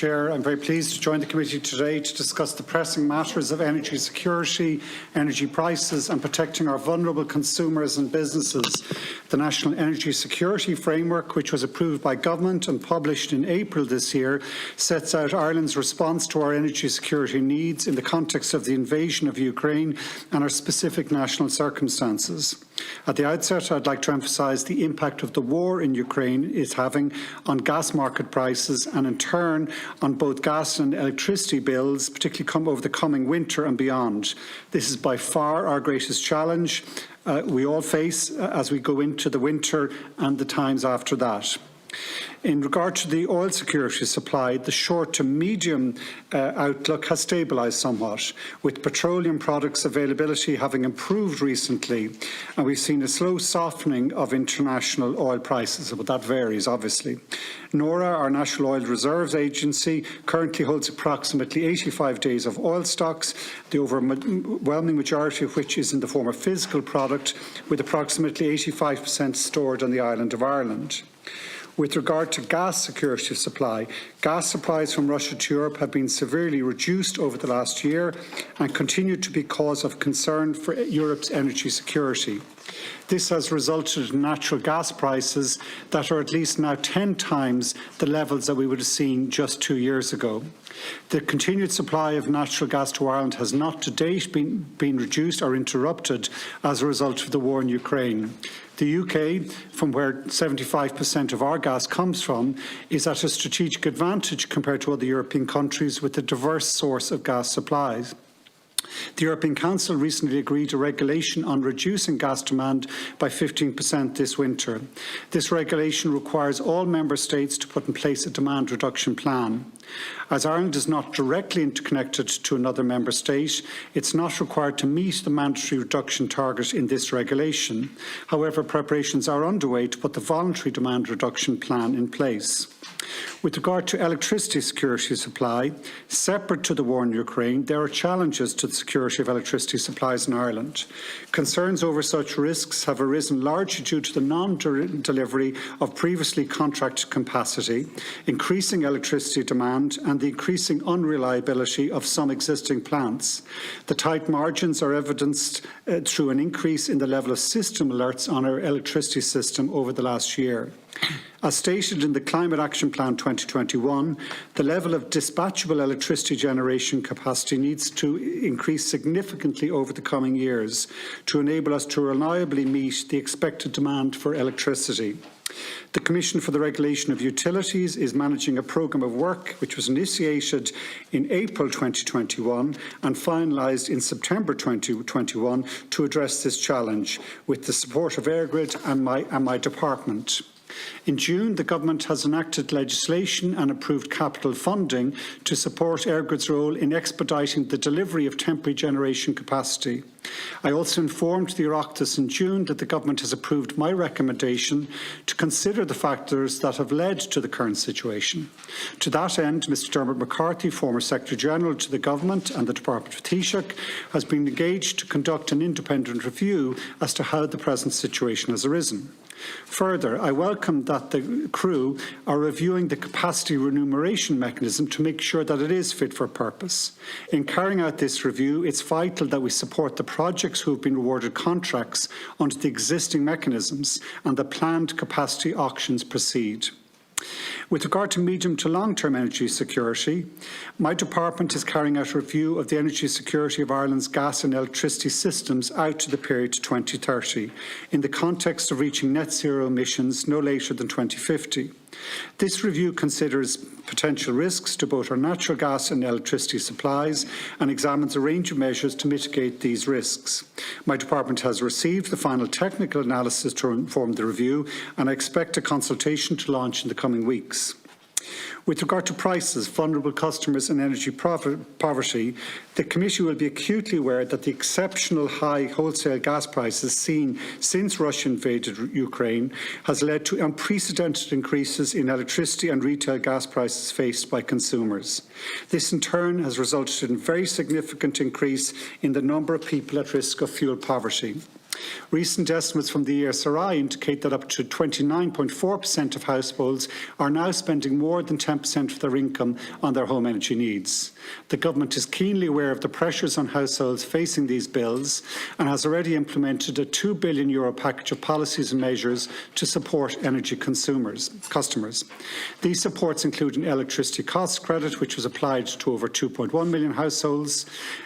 Chair. I'm very pleased to join the committee today to discuss the pressing matters of energy security, energy prices and protecting our vulnerable consumers and businesses. The National Energy Security Framework, which was approved by Government and published in April this year, sets out Ireland's response to our energy security needs in the context of the invasion of Ukraine and our specific national circumstances. At the outset, I'd like to emphasise the impact of the war in Ukraine is having on gas market prices and in turn on both gas and electricity bills, particularly over the coming winter and beyond. This is by far our greatest challenge we all face as we go into the winter and the times after that. In regard to the oil security supply, the short to medium outlook has stabilised somewhat, with petroleum products availability having improved recently, and we've seen a slow softening of international oil prices, but that varies obviously. NORA, our National Oil Reserves Agency, currently holds approximately 85 days of oil stocks, the overwhelming majority of which is in the form of physical product, with approximately 85% stored on the island of Ireland. With regard to gas security supply, gas supplies from Russia to Europe have been severely reduced over the last year and continue to be cause of concern for Europe's energy security. This has resulted in natural gas prices that are at least now 10 times the levels that we would have seen just 2 years ago. The continued supply of natural gas to Ireland has not to date been reduced or interrupted as a result of the war in Ukraine. The UK, from where 75% of our gas comes from, is at a strategic advantage compared to other European countries with a diverse source of gas supplies. The European Council recently agreed a regulation on reducing gas demand by 15% this winter. This regulation requires all member states to put in place a demand reduction plan. As Ireland is not directly interconnected to another member state, it's not required to meet the mandatory reduction target in this regulation. However, preparations are underway to put the voluntary demand reduction plan in place. With regard to electricity security supply, separate to the war in Ukraine, there are challenges to the security of electricity supplies in Ireland. Concerns over such risks have arisen largely due to the non-delivery of previously contracted capacity, increasing electricity demand and the increasing unreliability of some existing plants. The tight margins are evidenced through an increase in the level of system alerts on our electricity system over the last year. As stated in the Climate Action Plan 2021, the level of dispatchable electricity generation capacity needs to increase significantly over the coming years to enable us to reliably meet the expected demand for electricity. The Commission for the Regulation of Utilities is managing a programme of work which was initiated in April 2021 and finalised in September 2021 to address this challenge with the support of EirGrid and my department. In June, the Government has enacted legislation and approved capital funding to support EirGrid's role in expediting the delivery of temporary generation capacity. I also informed the Oireachtas in June that the Government has approved my recommendation to consider the factors that have led to the current situation. To that end, Mr Dermot McCarthy, former Secretary-General to the Government and the Department of Taoiseach, has been engaged to conduct an independent review as to how the present situation has arisen. Further, I welcome that the crew are reviewing the capacity remuneration mechanism to make sure that it is fit for purpose. In carrying out this review, it's vital that we support the projects who have been awarded contracts under the existing mechanisms and the planned capacity auctions proceed. With regard to medium to long-term energy security, my department is carrying out a review of the energy security of Ireland's gas and electricity systems out to the period to 2030, in the context of reaching net zero emissions no later than 2050. This review considers potential risks to both our natural gas and electricity supplies and examines a range of measures to mitigate these risks. My department has received the final technical analysis to inform the review, and I expect a consultation to launch in the coming weeks. With regard to prices, vulnerable customers and energy poverty, the Committee will be acutely aware that the exceptional high wholesale gas prices seen since Russia invaded Ukraine has led to unprecedented increases in electricity and retail gas prices faced by consumers. This in turn has resulted in a very significant increase in the number of people at risk of fuel poverty. Recent estimates from the ESRI indicate that up to 29.4% of households are now spending more than 10% of their income on their home energy needs. The Government is keenly aware of the pressures on households facing these bills and has already implemented a €2 billion package of policies and measures to support energy customers. These supports include an electricity costs credit, which was applied to over 2.1 million households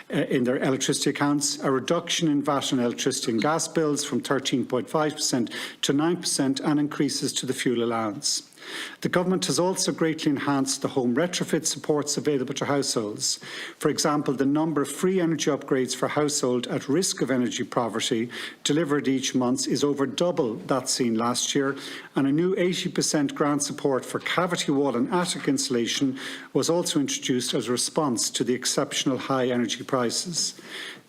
in their electricity accounts, a reduction in VAT on electricity and gas bills from 13.5% to 9%, and increases to the fuel allowance. The Government has also greatly enhanced the home retrofit supports available to households. For example, the number of free energy upgrades for households at risk of energy poverty delivered each month is over double that seen last year, and a new 80% grant support for cavity wall and attic insulation was also introduced as a response to the exceptional high energy prices.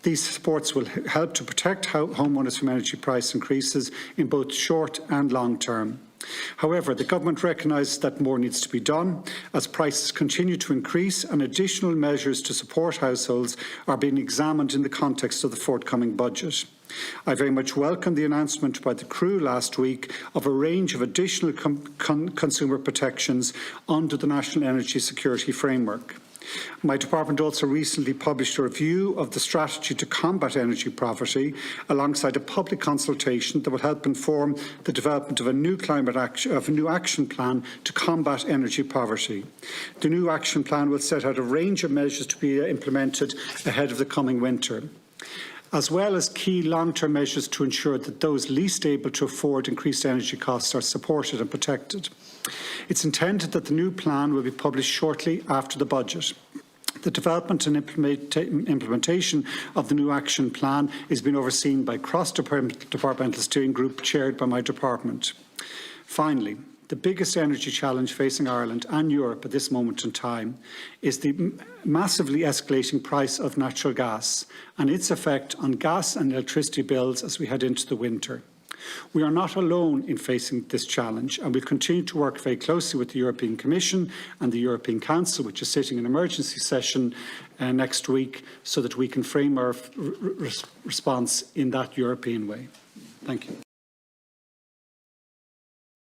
These supports will help to protect homeowners from energy price increases in both short and long term. However, the Government recognises that more needs to be done as prices continue to increase, and additional measures to support households are being examined in the context of the forthcoming budget. I very much welcome the announcement by the crew last week of a range of additional consumer protections under the National Energy Security Framework. My department also recently published a review of the strategy to combat energy poverty alongside a public consultation that will help inform the development of a new action plan to combat energy poverty. The new action plan will set out a range of measures to be implemented ahead of the coming winter, as well as key long-term measures to ensure that those least able to afford increased energy costs are supported and protected. It's intended that the new plan will be published shortly after the budget. The development and implementation of the new action plan is being overseen by a cross-departmental steering group chaired by my department. Finally, the biggest energy challenge facing Ireland and Europe at this moment in time is the massively escalating price of natural gas and its effect on gas and electricity bills as we head into the winter. We are not alone in facing this challenge, and we continue to work very closely with the European Commission and the European Council, which is sitting in emergency session next week, so that we can frame our response in that European way. Thank you.